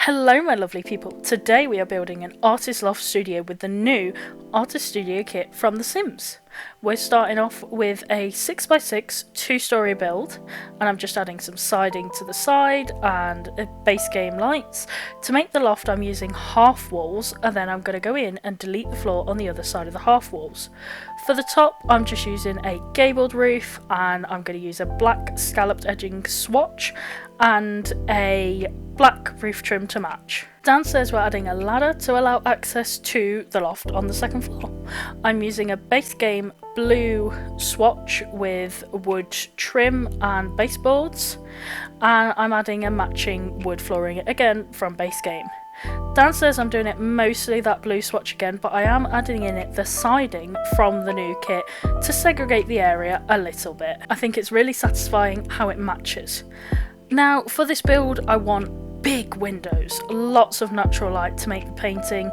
Hello my lovely people, today we are building an artist loft studio with the new artist studio kit from The Sims. We're starting off with a 6x6 two-storey build, and I'm just adding some siding to the side and base game lights. To make the loft I'm using half walls, and then I'm going to go in and delete the floor on the other side of the half walls. For the top I'm just using a gabled roof, and I'm going to use a black scalloped edging swatch and a black roof trim to match. Downstairs we're adding a ladder to allow access to the loft on the second floor. I'm using a base game blue swatch with wood trim and baseboards, and I'm adding a matching wood flooring again from base game. Downstairs I'm doing it mostly that blue swatch again, but I am adding in it the siding from the new kit to segregate the area a little bit. I think it's really satisfying how it matches. Now for this build I want big windows, lots of natural light to make the painting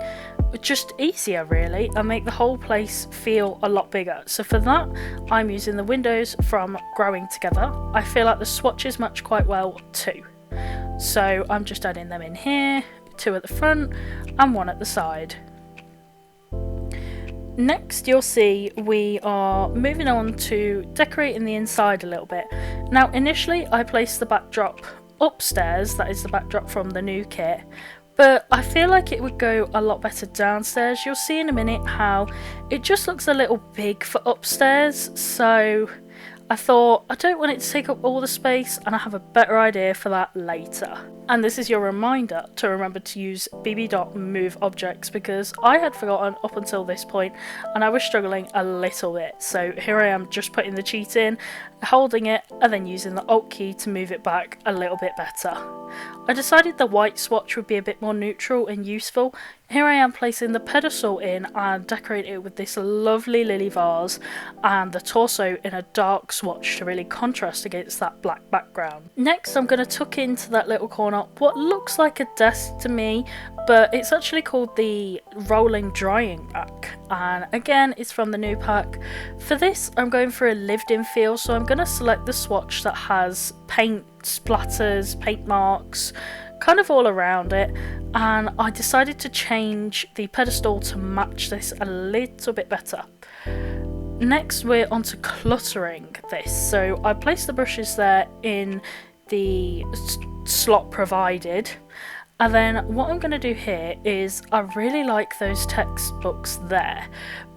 just easier really, and make the whole place feel a lot bigger. So for that I'm using the windows from Growing Together. I feel like the swatches match quite well too. So I'm just adding them in here, 2 at the front and 1 at the side. Next you'll see we are moving on to decorating the inside a little bit. Now initially I placed the backdrop upstairs, that is the backdrop from the new kit, but I feel like it would go a lot better downstairs. You'll see in a minute how it just looks a little big for upstairs, so I thought I don't want it to take up all the space and I have a better idea for that later. And this is your reminder to remember to use bb.move objects, because I had forgotten up until this point and I was struggling a little bit. So here I am just putting the cheat in, holding it and then using the Alt key to move it back a little bit better. I decided the white swatch would be a bit more neutral and useful. Here I am placing the pedestal in and decorating it with this lovely lily vase and the torso in a dark swatch to really contrast against that black background. Next I'm going to tuck into that little corner what looks like a desk to me, but it's actually called the rolling drying rack, and again it's from the new pack. For this I'm going for a lived in feel, so I'm going to select the swatch that has paint splatters, paint marks kind of all around it, and I decided to change the pedestal to match this a little bit better. Next we're on to cluttering this, so I placed the brushes there in the slot provided, and then what I'm going to do here is I really like those textbooks there,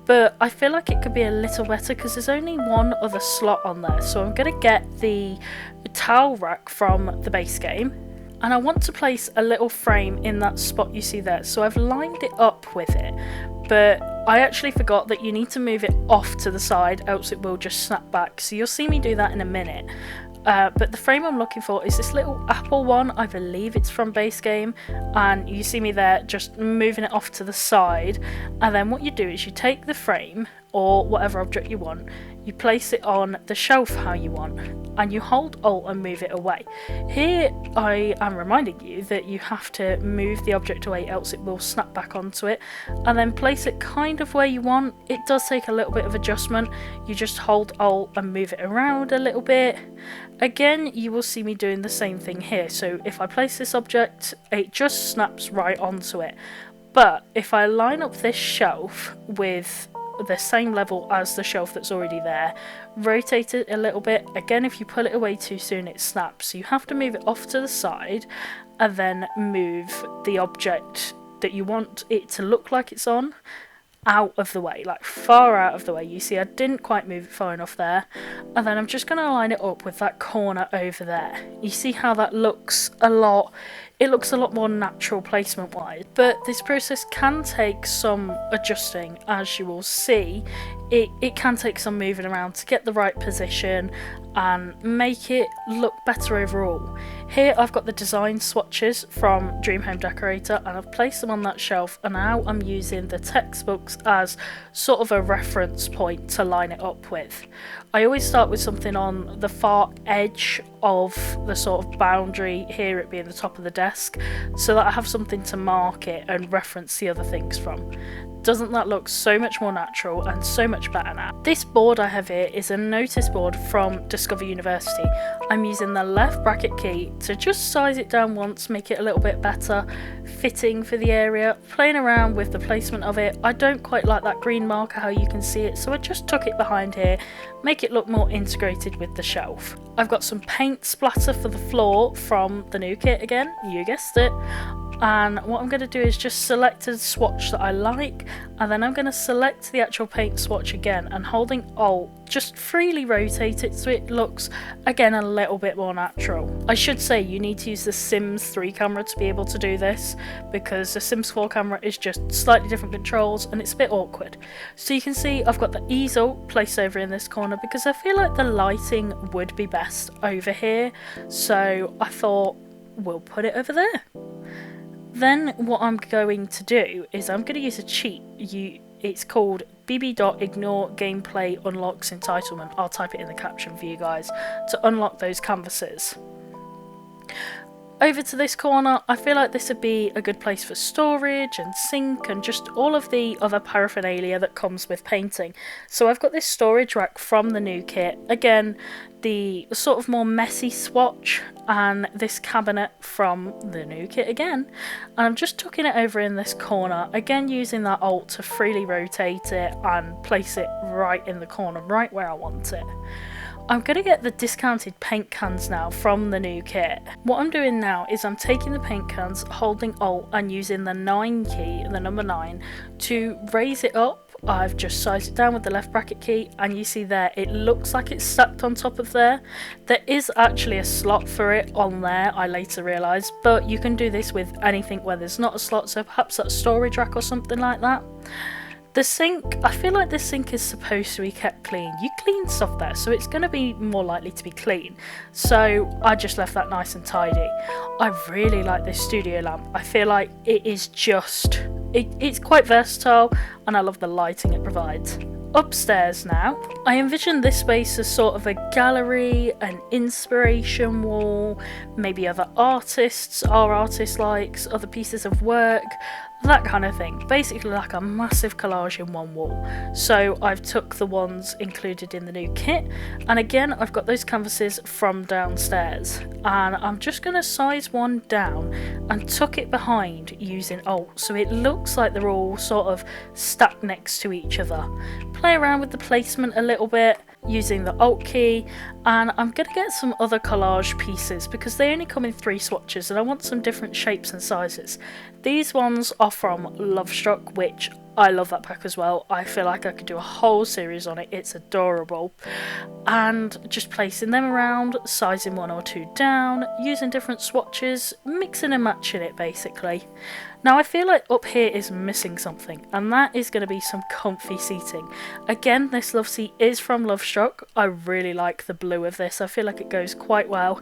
but I feel like it could be a little better because there's only one other slot on there, so I'm going to get the towel rack from the base game, and I want to place a little frame in that spot you see there. So I've lined it up with it, but I actually forgot that you need to move it off to the side else it will just snap back, so you'll see me do that in a minute. But the frame I'm looking for is this little apple one. I believe it's from base game, and you see me there just moving it off to the side, and then what you do is you take the frame or whatever object you want, you place it on the shelf how you want, and you hold Alt and move it away. Here I am reminding you that you have to move the object away else it will snap back onto it, and then place it kind of where you want. It does take a little bit of adjustment. You just hold Alt and move it around a little bit. Again you will see me doing the same thing here, so if I place this object it just snaps right onto it, but if I line up this shelf with the same level as the shelf that's already there, rotate it a little bit, again if you pull it away too soon it snaps, so you have to move it off to the side and then move the object that you want it to look like it's on out of the way, like far out of the way. You see I didn't quite move it far enough there, and then I'm just going to line it up with that corner over there. You see how that looks a lot more natural placement wise, but this process can take some adjusting. As you will see, it can take some moving around to get the right position and make it look better overall. Here I've got the design swatches from Dream Home Decorator and I've placed them on that shelf, and now I'm using the textbooks as sort of a reference point to line it up with. I always start with something on the far edge of the sort of boundary, here it being the top of the desk, so that I have something to mark it and reference the other things from. Doesn't that look so much more natural and so much better now? This board I have here is a notice board from Discover University. I'm using the left bracket key to just size it down once, make it a little bit better fitting for the area, playing around with the placement of it. I don't quite like that green marker, how you can see it, so I just tuck it behind here, make it look more integrated with the shelf. I've got some paint splatter for the floor from the new kit again, you guessed it. And what I'm going to do is just select a swatch that I like, and then I'm going to select the actual paint swatch again, and holding Alt, just freely rotate it so it looks again a little bit more natural. I should say you need to use the Sims 3 camera to be able to do this, because the Sims 4 camera is just slightly different controls and it's a bit awkward. So you can see I've got the easel placed over in this corner because I feel like the lighting would be best over here, so I thought we'll put it over there. Then what I'm going to do is I'm going to use a cheat. It's called bb.ignore gameplay unlocks entitlement. I'll type it in the caption for you guys to unlock those canvases. Over to this corner, I feel like this would be a good place for storage and sink and just all of the other paraphernalia that comes with painting. So I've got this storage rack from the new kit. Again, the sort of more messy swatch, and this cabinet from the new kit again. And I'm just tucking it over in this corner, again using that Alt to freely rotate it and place it right in the corner, right where I want it. I'm going to get the discounted paint cans now from the new kit. What I'm doing now is I'm taking the paint cans, holding Alt and using the 9 key, the number 9, to raise it up. I've just sized it down with the left bracket key, and you see there it looks like it's stacked on top of there. There is actually a slot for it on there, I later realised, but you can do this with anything where there's not a slot, so perhaps that storage rack or something like that. The sink, I feel like this sink is supposed to be kept clean. You clean stuff there, so it's going to be more likely to be clean. So I just left that nice and tidy. I really like this studio lamp. I feel like it is just, it's quite versatile, and I love the lighting it provides. Upstairs now, I envision this space as sort of a gallery, an inspiration wall, maybe other artists, our artist likes, other pieces of work, that kind of thing. Basically like a massive collage in one wall. So I've took the ones included in the new kit, and again I've got those canvases from downstairs, and I'm just going to size one down and tuck it behind using Alt so it looks like they're all sort of stacked next to each other. Play around with the placement a little bit using the Alt key, and I'm going to get some other collage pieces because they only come in 3 swatches and I want some different shapes and sizes. These ones are from Lovestruck, which I love that pack as well. I feel like I could do a whole series on it, it's adorable. And just placing them around, sizing 1 or 2 down, using different swatches, mixing and matching it basically. Now I feel like up here is missing something, and that is going to be some comfy seating. Again, this love seat is from Lovestruck. I really like the blue of this, I feel like it goes quite well.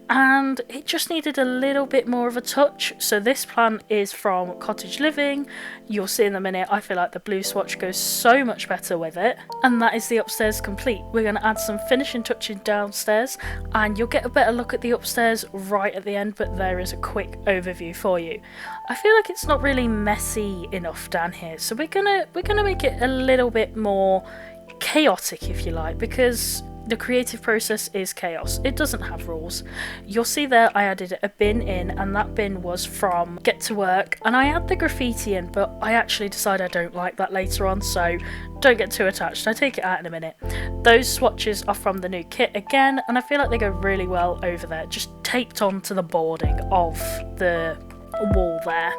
And it just needed a little bit more of a touch, so this plan is from Cottage Living. You'll see in a minute, I feel like the blue swatch goes so much better with it. And that is the upstairs complete. We're going to add some finishing touches downstairs, and you'll get a better look at the upstairs right at the end, but there is a quick overview for you. I feel like it's not really messy enough down here, so we're gonna make it a little bit more chaotic, if you like, because the creative process is chaos. It doesn't have rules. You'll see there I added a bin in, and that bin was from Get to Work, and I add the graffiti in, but I actually decide I don't like that later on, so don't get too attached. I take it out in a minute. Those swatches are from the new kit again, and I feel like they go really well over there, just taped onto the boarding of the wall there.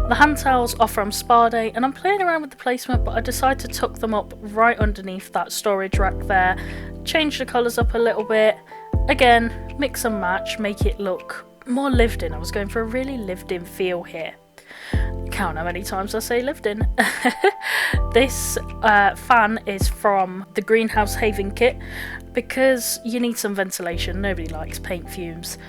The hand towels are from Spa Day, and I'm playing around with the placement, but I decided to tuck them up right underneath that storage rack there, change the colours up a little bit, again mix and match, make it look more lived in. I was going for a really lived in feel here. Count how many times I say lived in. This fan is from the Greenhouse Haven kit because you need some ventilation, nobody likes paint fumes.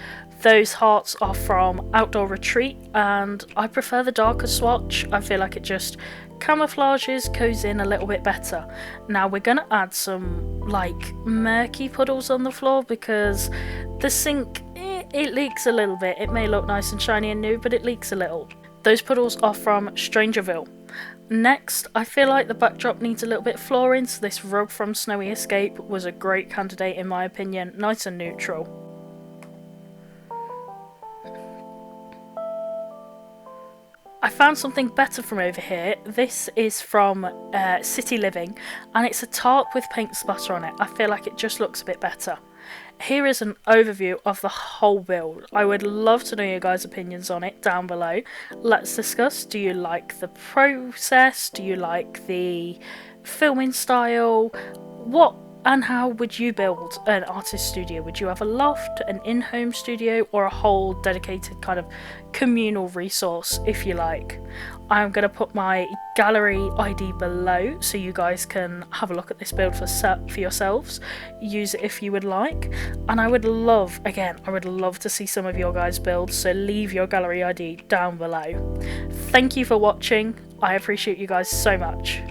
Those hearts are from Outdoor Retreat, and I prefer the darker swatch. I feel like it just camouflages, goes in a little bit better. Now we're going to add some like murky puddles on the floor because the sink, it leaks a little bit. It may look nice and shiny and new, but it leaks a little. Those puddles are from Strangerville. Next, I feel like the backdrop needs a little bit of flooring, so this rug from Snowy Escape was a great candidate in my opinion, nice and neutral. I found something better from over here. This is from City Living, and it's a tarp with paint splatter on it. I feel like it just looks a bit better. Here is an overview of the whole build. I would love to know your guys' opinions on it down below. Let's discuss. Do you like the process? Do you like the filming style? What and how would you build an artist studio? Would you have a loft, an in-home studio, or a whole dedicated kind of communal resource, if you like? I'm going to put my gallery ID below so you guys can have a look at this build for yourselves. Use it if you would like. And I would love to see some of your guys' builds, so leave your gallery ID down below. Thank you for watching. I appreciate you guys so much.